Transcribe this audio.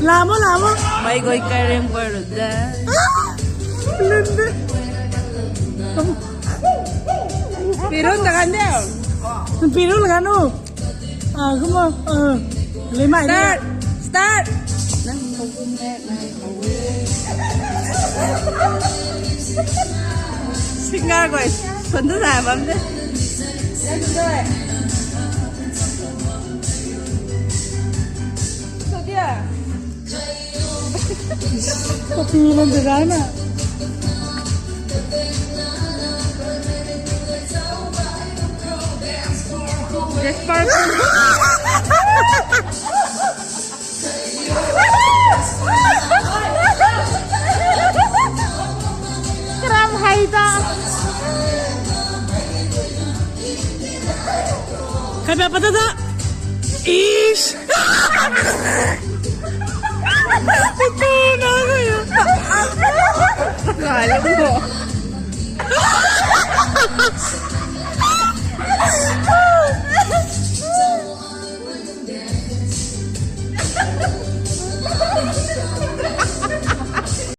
Lamo, lamo. May goy ka rin baruda. Lende. Pirun takan dia. Pirul kan oh. Kuma. Lima ini. Start. Start. Singar guys. Sonda na mamde. So dia. Kepilan derana. Just purple. Keram haita. Kami apa tuh? Ish. Itu naga ya. Kala mo.